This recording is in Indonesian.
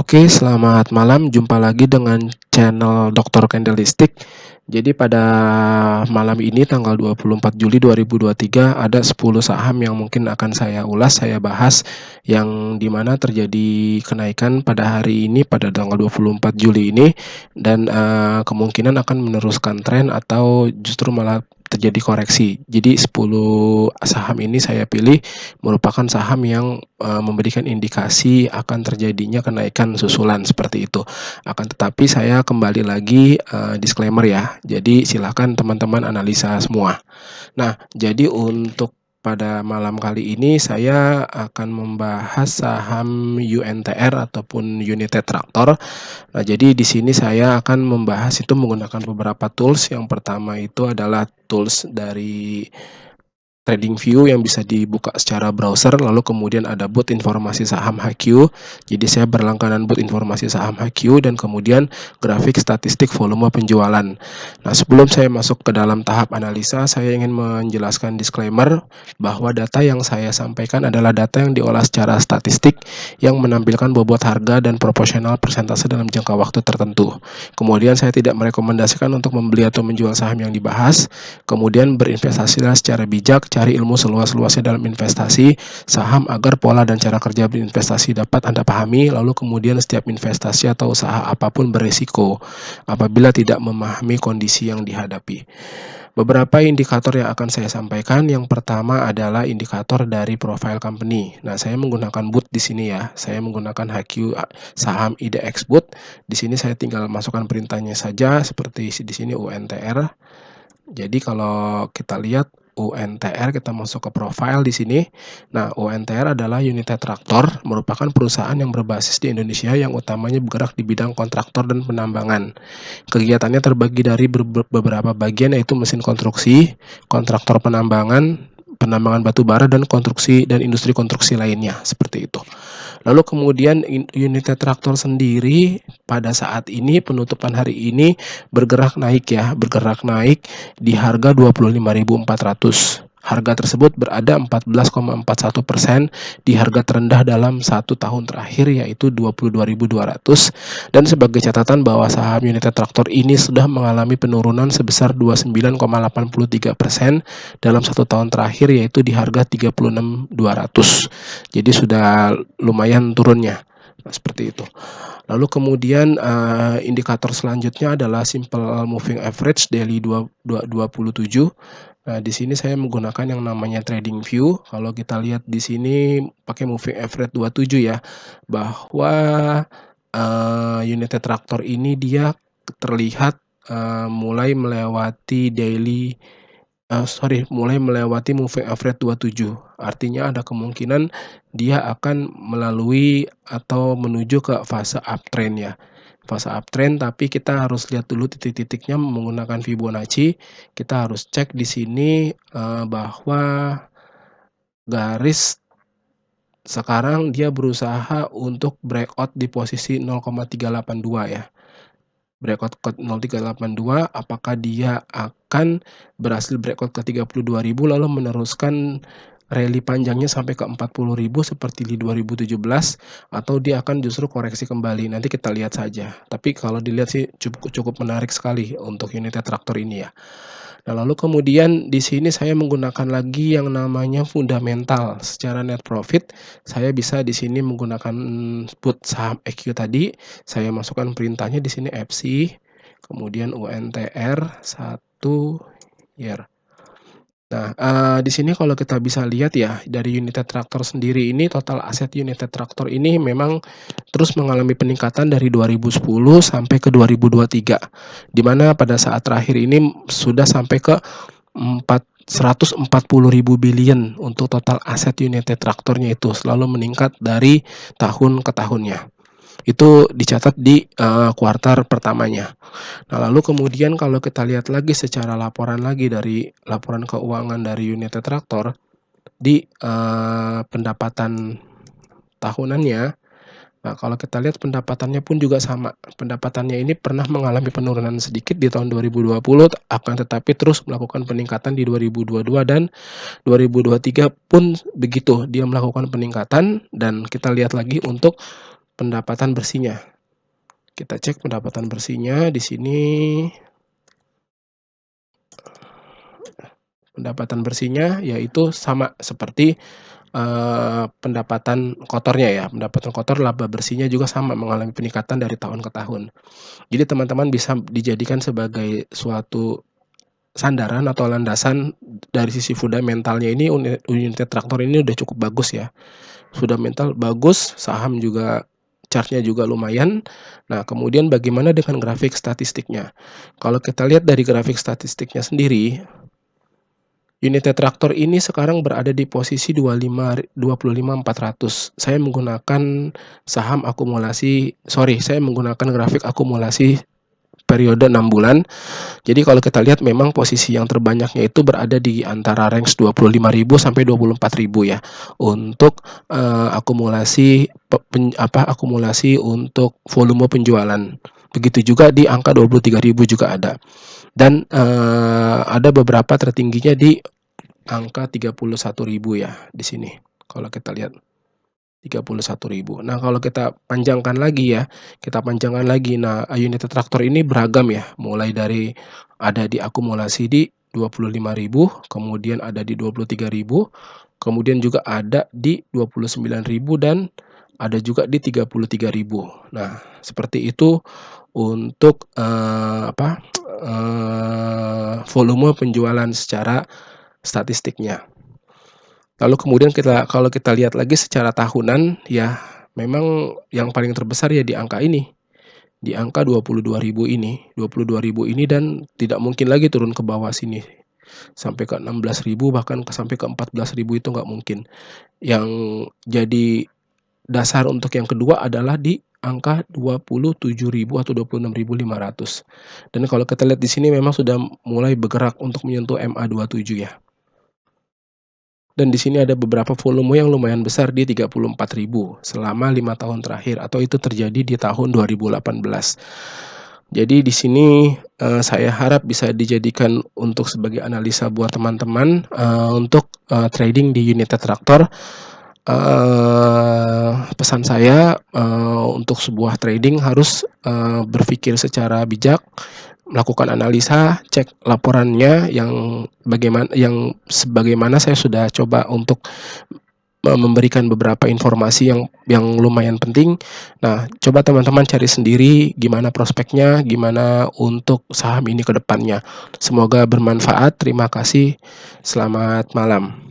Oke, selamat malam. Jumpa lagi dengan channel Dokter Candlestick. Jadi pada malam ini tanggal 24 Juli 2023 ada 10 saham yang mungkin akan saya ulas, saya bahas yang dimana terjadi kenaikan pada hari ini pada tanggal 24 Juli ini dan kemungkinan akan meneruskan tren atau justru malah terjadi koreksi. Jadi 10 saham ini saya pilih merupakan saham yang memberikan indikasi akan terjadinya kenaikan susulan seperti itu. Akan tetapi saya kembali lagi disclaimer ya. Jadi silakan teman-teman analisa semua. Nah, jadi untuk pada malam kali ini saya akan membahas saham UNTR ataupun United Tractor. Nah, jadi di sini saya akan membahas itu menggunakan beberapa tools. Yang pertama itu adalah tools dari TradingView yang bisa dibuka secara browser, lalu kemudian ada bot informasi saham HQ. Jadi saya berlangganan bot informasi saham HQ dan kemudian grafik statistik volume penjualan. Nah, sebelum saya masuk ke dalam tahap analisa, saya ingin menjelaskan disclaimer bahwa data yang saya sampaikan adalah data yang diolah secara statistik yang menampilkan bobot harga dan proporsional persentase dalam jangka waktu tertentu. Kemudian saya tidak merekomendasikan untuk membeli atau menjual saham yang dibahas. Kemudian berinvestasilah secara bijak, cari ilmu seluas-luasnya dalam investasi saham agar pola dan cara kerja berinvestasi dapat Anda pahami, lalu kemudian setiap investasi atau usaha apapun beresiko apabila tidak memahami kondisi yang dihadapi. Beberapa indikator yang akan saya sampaikan, yang pertama adalah indikator dari profile company. Nah, saya menggunakan BOT di sini ya. Saya menggunakan HQ saham IDX BOT. Di sini saya tinggal masukkan perintahnya saja seperti di sini UNTR. Jadi kalau kita lihat UNTR, kita masuk ke profile di sini. Nah, UNTR adalah United Tractor, merupakan perusahaan yang berbasis di Indonesia yang utamanya bergerak di bidang kontraktor dan penambangan. Kegiatannya terbagi dari beberapa bagian, yaitu mesin konstruksi, kontraktor penambangan, penambangan batu bara, dan konstruksi dan industri konstruksi lainnya, seperti itu. Lalu kemudian United Tractor sendiri pada saat ini penutupan hari ini bergerak naik ya, bergerak naik di harga 25.400. Harga tersebut berada 14,41% di harga terendah dalam 1 tahun terakhir, yaitu 22.200. Dan sebagai catatan bahwa saham United Tractor ini sudah mengalami penurunan sebesar 29,83% dalam 1 tahun terakhir, yaitu di harga 36.200. Jadi sudah lumayan turunnya. Nah, seperti itu. Lalu kemudian indikator selanjutnya adalah simple moving average daily 27. Nah, di sini saya menggunakan yang namanya TradingView. Kalau kita lihat di sini pakai moving average 27 ya, bahwa United Tractor ini dia terlihat mulai melewati mulai melewati moving average 27. Artinya ada kemungkinan dia akan melalui atau menuju ke fase uptrend ya. Fase uptrend, tapi kita harus lihat dulu titik-titiknya menggunakan Fibonacci. Kita harus cek di sini bahwa garis sekarang dia berusaha untuk breakout di posisi 0,382 ya. Breakout ke 0,382, apakah dia akan berhasil breakout ke 32.000 lalu meneruskan rally panjangnya sampai ke 40.000 seperti di 2017, atau dia akan justru koreksi kembali. Nanti kita lihat saja. Tapi kalau dilihat sih cukup menarik sekali untuk United Tractor ini ya. Nah, lalu kemudian di sini saya menggunakan lagi yang namanya fundamental. Secara net profit, saya bisa di sini menggunakan put saham EQ tadi. Saya masukkan perintahnya di sini FC, kemudian UNTR 1 year. Nah, di sini kalau kita bisa lihat ya, dari United Tractor sendiri ini total aset United Tractor ini memang terus mengalami peningkatan dari 2010 sampai ke 2023. Di mana pada saat terakhir ini sudah sampai ke 140.000 billion untuk total aset United Tractornya, itu selalu meningkat dari tahun ke tahunnya. Itu dicatat di kuartal pertamanya. Nah, lalu kemudian kalau kita lihat lagi secara laporan lagi dari laporan keuangan dari United Tractor di pendapatan tahunannya. Nah, kalau kita lihat pendapatannya pun juga sama. Pendapatannya ini pernah mengalami penurunan sedikit di tahun 2020, akan tetapi terus melakukan peningkatan di 2022 dan 2023 pun begitu, dia melakukan peningkatan. Dan kita lihat lagi untuk pendapatan bersihnya. Kita cek pendapatan bersihnya di sini. Pendapatan bersihnya yaitu sama seperti, pendapatan kotornya ya, pendapatan kotor laba bersihnya juga sama mengalami peningkatan dari tahun ke tahun. Jadi teman-teman bisa dijadikan sebagai suatu sandaran atau landasan dari sisi fundamentalnya ini unit traktor ini udah cukup bagus ya. Fundamental bagus, saham juga chart-nya juga lumayan. Nah, kemudian bagaimana dengan grafik statistiknya? Kalau kita lihat dari grafik statistiknya sendiri, unit traktor ini sekarang berada di posisi 25.400. Saya menggunakan saya menggunakan grafik akumulasi periode 6 bulan. Jadi kalau kita lihat memang posisi yang terbanyaknya itu berada di antara range 25.000 sampai 24.000 ya, untuk, akumulasi untuk volume penjualan. Begitu juga di angka 23.000 juga ada. Dan, ada beberapa tertingginya di angka 31.000 ya di sini, kalau kita lihat. 31.000. Nah, kalau kita panjangkan lagi ya, nah, unit traktor ini beragam ya, mulai dari ada di akumulasi di 25.000, kemudian ada di 23.000, kemudian juga ada di 29.000 dan ada juga di 33.000. Nah, seperti itu untuk, volume penjualan secara statistiknya. Lalu kemudian kalau kita lihat lagi secara tahunan, ya memang yang paling terbesar ya di angka ini, di angka 22.000 ini dan tidak mungkin lagi turun ke bawah sini, sampai ke 16.000 bahkan sampai ke 14.000 itu nggak mungkin. Yang jadi dasar untuk yang kedua adalah di angka 27.000 atau 26.500. Dan kalau kita lihat di sini memang sudah mulai bergerak untuk menyentuh MA27 ya. Dan di sini ada beberapa volume yang lumayan besar di 34.000 selama 5 tahun terakhir atau itu terjadi di tahun 2018. Jadi di sini, saya harap bisa dijadikan untuk sebagai analisa buat teman-teman, untuk, trading di unit traktor. Pesan saya, untuk sebuah trading harus, berpikir secara bijak, melakukan analisa, cek laporannya yang sebagaimana saya sudah coba untuk, memberikan beberapa informasi yang lumayan penting. Nah, coba teman-teman cari sendiri gimana prospeknya, gimana untuk saham ini ke depannya. Semoga bermanfaat, terima kasih, selamat malam.